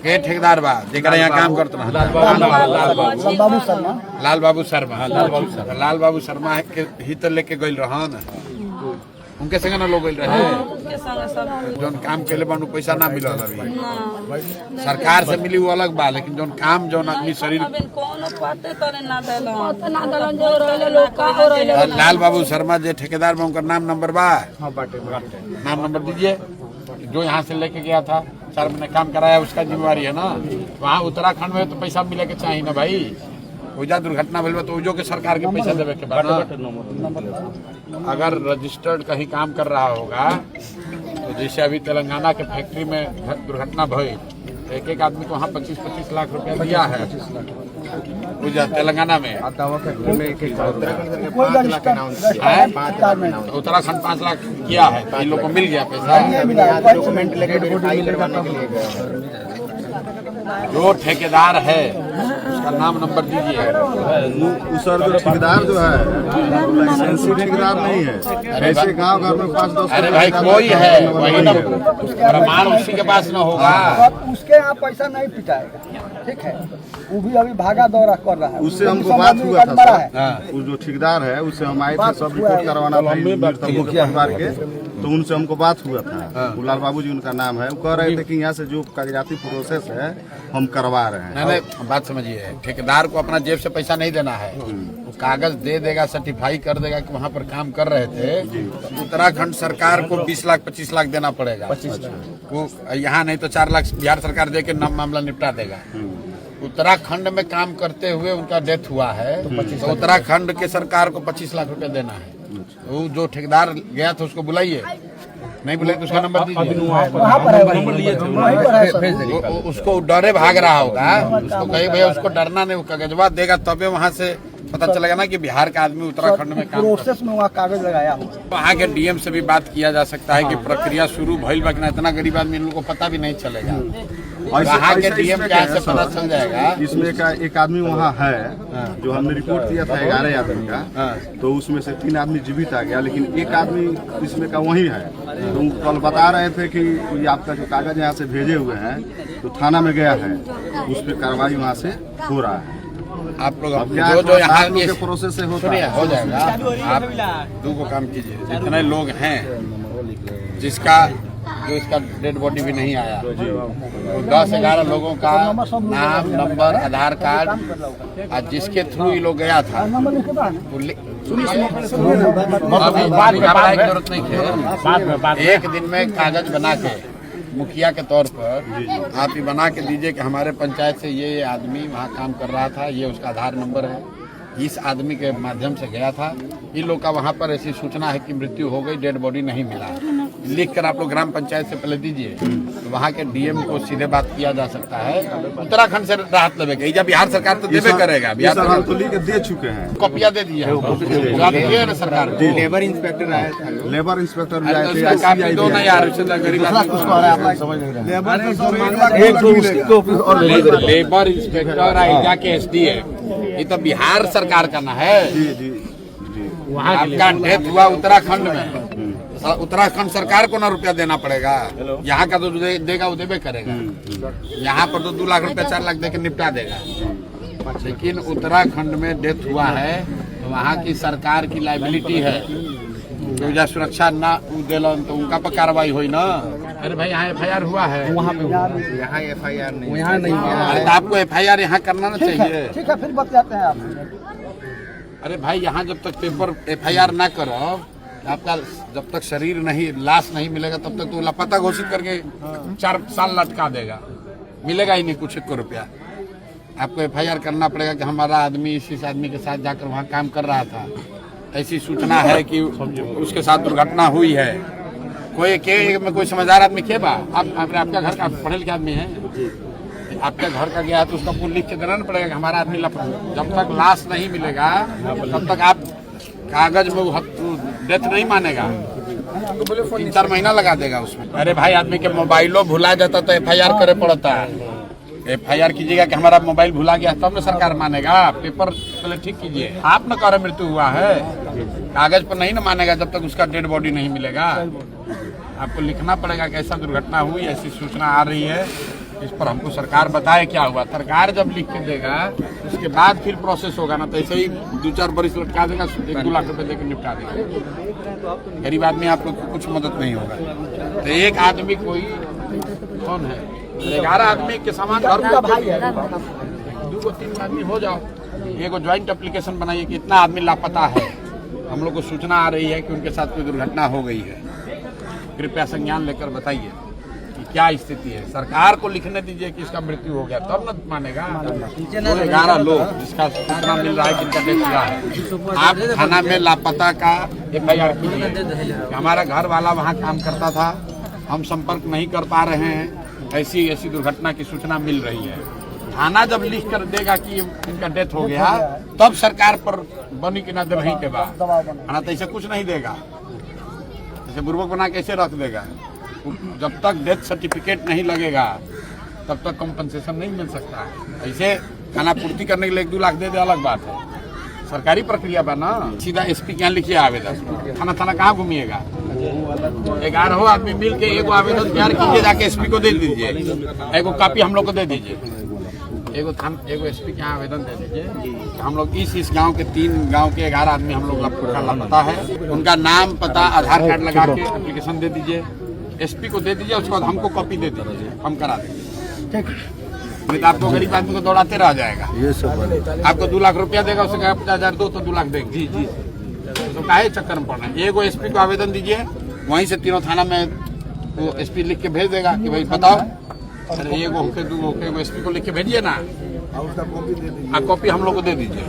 के ठेकेदार बा जेकरा यहाँ काम करते रहा लाल बाबू शर्मा के ही तो लेके गइल रहन उनके संगे ना लोग गइल रहे जोन काम के लिए बानू पैसा ना मिलल अभी सरकार से मिली वो अलग बा लेकिन जोन काम जोन आदमी शरीर लाल बाबू शर्मा जे ठेकेदार में उनका नाम नंबर बा नाम नंबर दीजिए जो यहाँ से लेके गया था 4 महीने काम कराया उसका जिम्मेवारी है ना। वहाँ उत्तराखंड में तो पैसा मिले के चाहिए ना भाई। ओजा दुर्घटना भइल तो ओजो के सरकार के पैसा देवे के बाद अगर रजिस्टर्ड कहीं काम कर रहा होगा तो जैसे अभी तेलंगाना के फैक्ट्री में दुर्घटना भई एक एक आदमी को वहाँ 25-25 लाख रुपया दिया है तेलंगाना में। उत्तराखंड 5 लाख किया है तो इन लोग को मिल गया पैसा। जो ठेकेदार है उसका नाम नंबर दीजिए। सर जो ठेकेदार जो है लाइसेंसी ठेकेदार नहीं है। ऐसे गांव घर में 5-10 अरे भाई कोई है वही ना प्रमाण उसी के पास न होगा उसके यहाँ पैसा नहीं पिटाएगा ठीक है। वो भी अभी भागा दौरा कर रहा है। उससे हमको बात हुआ था सर वो जो ठेकेदार है उससे हम आए थे सब रिपोर्ट करवाना था परिवार के तो उनसे हमको बात हुआ था। लाल बाबू जी उनका नाम है। वो कह रहे थे कि यहाँ से जो कागजाती प्रोसेस है हम करवा रहे हैं। नहीं बात समझिए ठेकेदार को अपना जेब से पैसा नहीं देना है वो कागज दे देगा सर्टिफाई कर देगा कि वहाँ पर काम कर रहे थे तो उत्तराखंड सरकार को 20 लाख 25 लाख देना पड़ेगा। वो यहाँ नहीं तो 4 लाख बिहार सरकार दे के मामला निपटा देगा। उत्तराखंड में काम करते हुए उनका डेथ हुआ है तो उत्तराखंड के सरकार को 25 लाख रुपए देना है। वो जो ठेकेदार गया था उसको बुलाइए नहीं बुलाइए तो उसका नंबर दीजिए। उसको डरे भाग रहा होगा उसको कहीं भैया उसको डरना नहीं वो कागजवा देगा तबे वहाँ से पता चलेगा ना कि बिहार का आदमी उत्तराखंड में काम प्रोसेस में वहाँ कागज लगाया वहाँ के डीएम से भी बात किया जा सकता है कि प्रक्रिया शुरू भइल बा कि ना। इतना गरीब आदमी इन लोगों को पता भी नहीं चलेगा। वहाँ के डीएम क्या से पता चल जाएगा। इसमें का एक आदमी वहाँ है जो हमने रिपोर्ट किया था 11 आदमी का तो उसमें से 3 आदमी जीवित आ गया लेकिन एक आदमी इसमें का वही है। तो कल बता रहे थे कि आपका जो कागज यहाँ से भेजे हुए हैं तो थाना में गया है उस पर कार्रवाई वहाँ से हो रहा है। आप लोग जो यहाँ के प्रोसेस से हो जाएगा। आप 2 को काम कीजिए जितने लोग हैं जिसका जो इसका डेड बॉडी भी नहीं आया तो 10-11 लोगों का नाम नंबर आधार कार्ड और जिसके थ्रू ये लोग गया था जरूरत नहीं है। एक दिन में कागज बना के मुखिया के तौर पर आप ये बना के दीजिए कि हमारे पंचायत से ये आदमी वहाँ काम कर रहा था ये उसका आधार नंबर है इस आदमी के माध्यम से गया था। इन लोग का वहाँ पर ऐसी सूचना है कि मृत्यु हो गई डेड बॉडी नहीं मिला लिख कर आप लोग ग्राम पंचायत से पहले दीजिए तो वहाँ के डीएम को सीधे बात किया जा सकता है। उत्तराखंड से राहत लेवे या बिहार सरकार तो देवे करेगा। बिहार सरकार तो लिख दे चुके हैं कॉपिया दे दिया है सरकार। लेबर इंस्पेक्टर आए लेबर इंस्पेक्टर दो नहीं यार गरीब लेबर इंस्पेक्टर आइजा के एसडीएम ये तो बिहार सरकार का ना है। आपका डेथ हुआ उत्तराखंड में उत्तराखंड सरकार को ना रुपया देना पड़ेगा। यहाँ का तो देगा वो देवे करेगा। यहाँ पर तो 2 लाख रुपया 4 लाख दे के निपटा देगा लेकिन उत्तराखंड में डेथ हुआ है तो वहाँ की सरकार की लाइबिलिटी है जो सुरक्षा ना दिलन तो उनका पर कार्रवाई हुई ना। अरे भाई यहाँ FIR हुआ है वहाँ पे यहाँ FIR नहीं यहाँ नहीं तो आपको FIR यहाँ करना ना चाहिए। ठीक है फिर बताते हैं आप। अरे भाई यहाँ जब तक पेपर FIR ना करो आपका जब तक शरीर नहीं लाश नहीं मिलेगा तब तक तो लापता घोषित करके 4 साल लटका देगा मिलेगा ही नहीं कुछ 1 रुपया। आपको FIR करना पड़ेगा कि हमारा आदमी इस आदमी के साथ जाकर वहाँ काम कर रहा था ऐसी सूचना है कि उसके साथ दुर्घटना हुई है। कोई समझदार आदमी के बा आपका घर का पढ़े लिखे आदमी है आपके घर का गया है तो उसका पूर्ण लिख के देना पड़ेगा कि हमारा आदमी जब तक लाश नहीं मिलेगा तब तक आप कागज में डेथ नहीं मानेगा 3-4 महीना लगा देगा उसमें। अरे भाई आदमी के मोबाइलो भुला जाता तो FIR करे पड़ता है। FIR कीजिएगा कि हमारा मोबाइल भुला गया तब ना सरकार मानेगा। पेपर पहले ठीक कीजिए। आप न कह रहे मृत्यु हुआ है कागज पर नहीं ना मानेगा जब तक उसका डेड बॉडी नहीं मिलेगा। आपको लिखना पड़ेगा कि ऐसा दुर्घटना हुई ऐसी सूचना आ रही है इस पर हमको सरकार बताए क्या हुआ। सरकार जब लिख के देगा उसके बाद फिर प्रोसेस होगा ना, तो ऐसे ही 2-4 बरिस लटका देगा, 1-2 लाख रुपए देकर निपटा देगा। गरीब आदमी आपको कुछ मदद नहीं होगा। तो एक आदमी कोई कौन है, 11 आदमी के समान घर भाई है 2-3 आदमी हो जाओ, एगो ज्वाइंट एप्लीकेशन बनाइए कि इतना आदमी लापता है, हम लोग को सूचना आ रही है कि उनके साथ कोई दुर्घटना हो गई है, कृपया संज्ञान लेकर बताइए कि क्या स्थिति है। सरकार को लिखने दीजिए कि इसका मृत्यु हो गया, तब न मानेगा। 11 लोग जिसका सूचना मिल रहा है जिनका डेथ हुआ है, आप थाना में लापता का FIR कीजिए। हमारा घर वाला वहाँ काम करता था, हम संपर्क नहीं कर पा रहे हैं, ऐसी ऐसी दुर्घटना की सूचना मिल रही है। थाना जब लिख कर देगा कि इनका डेथ हो गया, तब सरकार पर बनी कि ना दे नहीं के बाद, खाना तो ऐसे कुछ नहीं देगा, ऐसे बुर्बक बना के ऐसे रख देगा। जब तक डेथ सर्टिफिकेट नहीं लगेगा तब तक कंपनसेशन नहीं मिल सकता है। ऐसे खाना पूर्ति करने के लिए 1-2 लाख दे दे अलग बात है, सरकारी प्रक्रिया बा ना। सीधा SP के यहाँ लिखिए आवेदन, थाना थाना कहाँ घूमिएगा। 11 आदमी मिल के एगो आवेदन तैयार कीजिए, जाके SP को दे दीजिए, एगो कॉपी हम लोग को दे दीजिए, एगो SP के यहाँ आवेदन दे दीजिए। हम लोग इस गांव के 3 गांव के 11 आदमी हम लोग लापता है, उनका नाम पता आधार कार्ड लगा के एप्लीकेशन दे दीजिए, SP को दे दीजिए, उसके बाद हमको कॉपी दे दीजिए, हम करा देंगे। नहीं तो आपको गरीब आदमी को दौड़ाते रह जाएगा। ये सब आपको 2 लाख रुपया देगा, उससे 50,000 दो तो 2 लाख देगा। जी जी, तो काहे चक्कर में पड़ना है। एगो SP को आवेदन दीजिए, वहीं से तीनों थाना में वो SP लिख के भेज देगा कि भाई बताओ, अरे एगो होके 2 होके, एगो SP को लिख के भेजिए ना, कॉपी हम लोग को दे दीजिए।